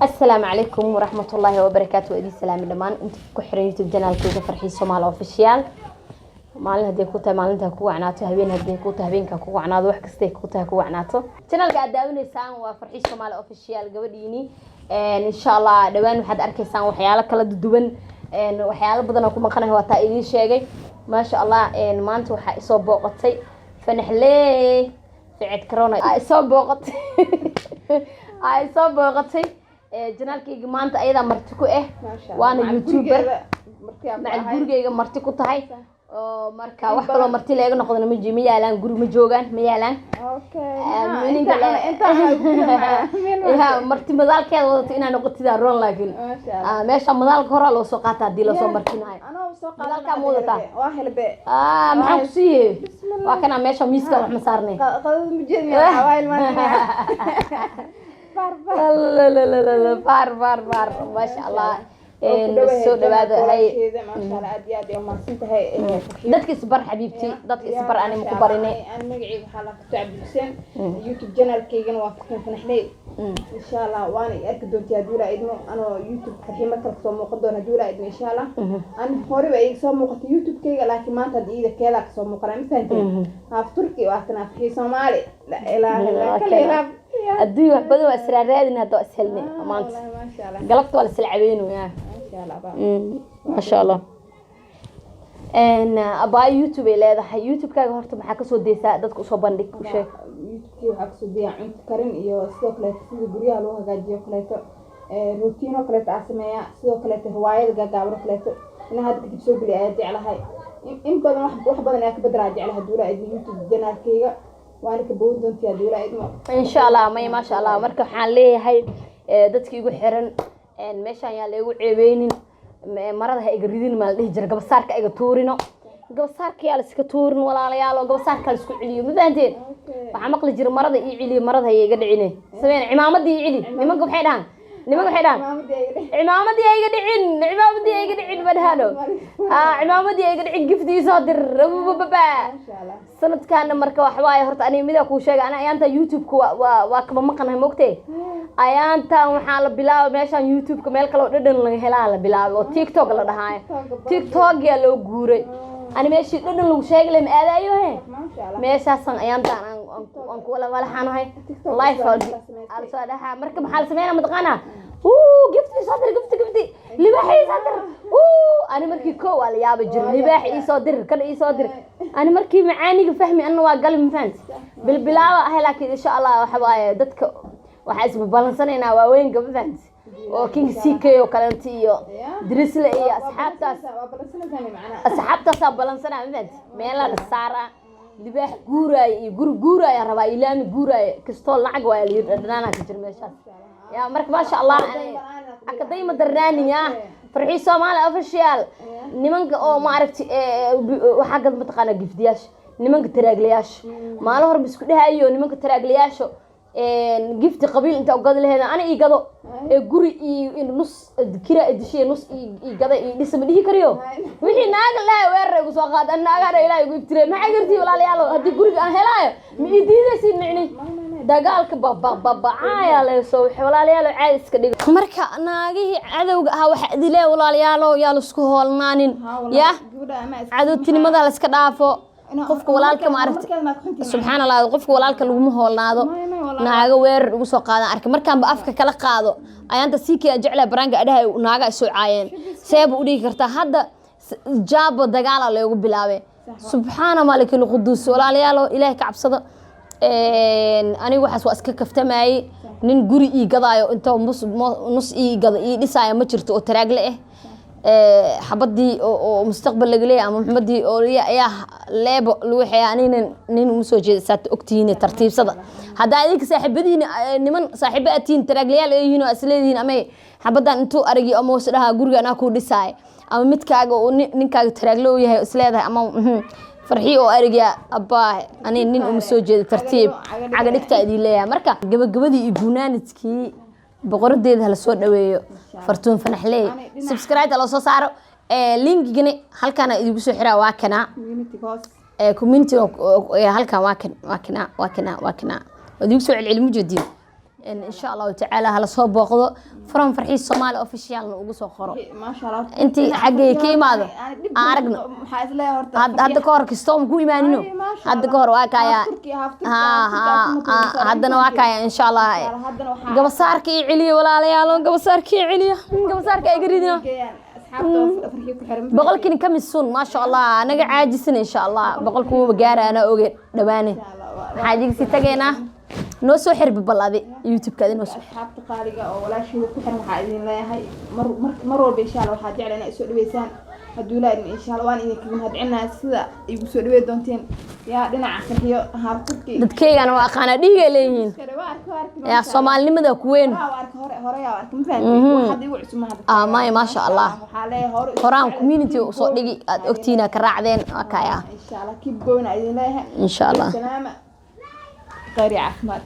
السلام عليكم ورحمة الله وبركاته. إدي سلام دمان أنت كحرية الجنال كذا فرحي سومال أوفيشيال مالنا هدي كوتا مالنا كوا عناته هبين هدي كوتا هبين كوا عناته وحكستي كوتا كوا عناته جنال قاعد داون سان وفرحي سومال أوفيشيال قبليني إن شاء الله دوان واحد أركي سان وحيالك كلا دوبن وحيال بدنا كم خنا هو تأييد شيء ما شاء الله إن ما أنتوا حيصوب وقتي فنحلي في عد كورونا صوب وقت صوب وقتي janaalkayga maanta ayada marti ku waana youtuber macal gurigayga marti ku tahay oo marka wax kale marti leega noqdana ma jimi yaalan guri ma joogan ma yaalan inta marti madalkeeda wadato inaan noqotida roon laakiin meesha madalka hore loo soo qaataa hadii la soo markinayo madalka moodata waa helbe maxaa ku siiyay waa kana meesha miiska wax ma saarnay qadad ma jeedin xawaayl ma لا لا لا لا بار ما شاء الله سو دبعة هاي ما شاء الله أدياد يوم ما سنت هاي دتك إصبر حبيبتي دتك إصبر أنا مكبريني أنا مقعد حالك تعب حسين يوتيوب جنال كيجن وافقين فنحلي إن شاء الله وأنا أكيد دونتي أدورا إدمو أنا يوتيوب حكي مكر صوم مقدون أدورا إدمو إن شاء الله أنا هوري بقى صوم مقد يوتيوب كيجا لكن ما تدي إذا كلاك صوم مقرن فهمتي هافتركي وقتنا في سومالي لا إله إلا كلام الدنيا بدو أسرار هذه هذا أسهلني أمانت ما شاء الله قلبت ولا سلعبين وياه ما شاء الله ان ابا يوتيوب لا ده يوتيوب كاغ horta maxaa ka soo deeysaa dadku soo bandhig ku sheeg youtube waxa ka soo deeyaa cunto karin iyo sidoo kale sida guriyaha loo hagaajiyo kaleeto routine oo kaleeto sameeyaa sidoo kale riwaayad gaagaaban kaleeto ina hadda kadib soo geli ay jeclahay in badan wax badan ay ka badraa jeclahay duula ay youtube janaalkayga waana ka bood doontii duula ay in sha Allah ma sha Allah marka waxaan leeyahay dadkii igu xiran meeshaan yaa leegu ceebeynin marada ha iga ridin ma dhihi jira gabasaarka iga tuurino gabasaarka yaa la iska tuurin walaalayaal oo gabasaarka la isku ciliyo ma fahanteen waxa maqli jira marada ii ciliyo marada ha iga dhicine sabeen imaamadii ii cili nimanka waxay dhahan imaamadii ay iga dhicin badhalo imaamadii ay iga dhicin giftii soo dir baba sanadkan marka wax waay horta aniga mid ku sheegay ana ayaanta youtube-ku waa kaba maqanahay moogtay ayaanta waxa la bilaabo meeshan youtube-ka meel kale oo dhadhan laga helaa la bilaabo oo tiktok la dhahayo tiktok yaa loo guuray ani meeshii dhadhan lagu sheegay ma aadayo meeshaasan ayaanta aan ku wala xanahay live al soo dhaha marka maxaa sameeyna madaqana gifti صدر libaaxi صدر ani markii koo wala yaaba jir libaaxi soo dir kan ii soo dir ani markii macaaniga fahmi anna waa galin fahant bilbilaawa ah laakiin insha Allah waxa waaye dadka waxa isba balansanayna waa weyn gabadhan oo king CK oo kalanta iyo Drisle iyo asxaabtaas balansanaa fahant meelaha saara libaax guuraay iyo guuraay rabaa ilaami guuraay kasto lacag waa dhanaana ka jir meeshaas يا مرك ما شاء الله أكدي مدرناني يا فرحي سومال أوفيشيال نمنك أو ما عرفت وحاجة متقنة جفدياش نمنك تراجلياش ما له هرب بسكوت هايو نمنك تراجلياشو جفت قبيل أنت أوقات لهنا أنا إيجادو جوري نص كيرا إدشي نص إيجادا لسه بديه كريو وحين ناقل لا وير وساقات أنا ناقل إلى يقول ترى ما حقرتي ولا ليالو هدي جوري أنا هلايا ميدينه سينعني dagaalka babacaaya la soo walaalayaal caad iska dhig marka naagii cadawga ah waxa idilay walaalayaal yaa la isku hoolnaanin ya cadawtinimada la iska dhaafo qofka walaalka ma aragti subhanallah qofka walaalka lagu hoolnaado naaga weer ugu soo qaadan arka markaan ba afka kala qaado ayaanta siikay jeclay baraanga adhahay naaga soo caayeen seeb u dhigi kartaa hadda jaabo dagaal la ugu bilaabay subhana malikul qudus walaalayaal ilaahay ka cabsado anigu waxaas waa iska kaftamay nin guri ii gadaayo inta nus ii gada ii dhisaayo ma jirto oo taraagle xabadii oo mustaqbal laga leeyahay ama maxamadii oo yaa leebo lagu xayaanina nin uma soo jeedsat ogtiina tartiibsada hadaa idinka saaxiibadiina niman saaxiibatiin taraaglayaal ay yihiin oo asleediin ama xabadan intuu aragi ama wasdaha guriga ana ku dhisaay ama midkaaga oo ninkaaga taraaglo yahay isleedahay ama فرحي أو أرجع أباه أنا نين مسوجة ترتيب على دكتة إديلية مركا جبدي يجونانتكي بقرد ده هالصوت نويه فرتون فنحلي سبسكرايب على صار لينك جني هل كان يبصوا حرا واكنا كومينتي هل كان واكنا وديبصوا على العلم جديد إن شاء الله تعالى هلا soo booqdo from farxii Soomaali official ugu soo qoro ما شاء الله intii xagee ka imaado aragno waxaa isleeyahay horta hadda ka hor kistoom ku imaanino hadda ka hor waa kaya haddana waa kaya insha Allah gabasaarka iyo celiya walaalayaal gabasaarka iyo celiya gabasaarka ay garidina boqolkiina ka misuun ma sha Allah anaga caajisan insha Allah boqolkuba gaarana oge dhawaane waxaa digsi tageena noo soo xirbi balade youtube ka inoo soo asxaabta qaaliga oo walaashii ku xiran waxa idin leeyahay mar walba insha Allah waxa jecel inay soo dhaweysaan haduu ilaahay insha Allah waan idin kaga hadcinaa sida igu soo dhaweey doonteen yaa dhinaca farxiyo haabturkii dadkeygana waa aqaana dhiga leeyihiin yaa Soomaalinimada ku weyn hore yaa arkin fahantay waxa igu cusub ma sha Allah horaan community soo dhigi aad ogtiina ka raacdeen akaya insha Allah keep going idin leeyahay insha Allah salaama غير عفمات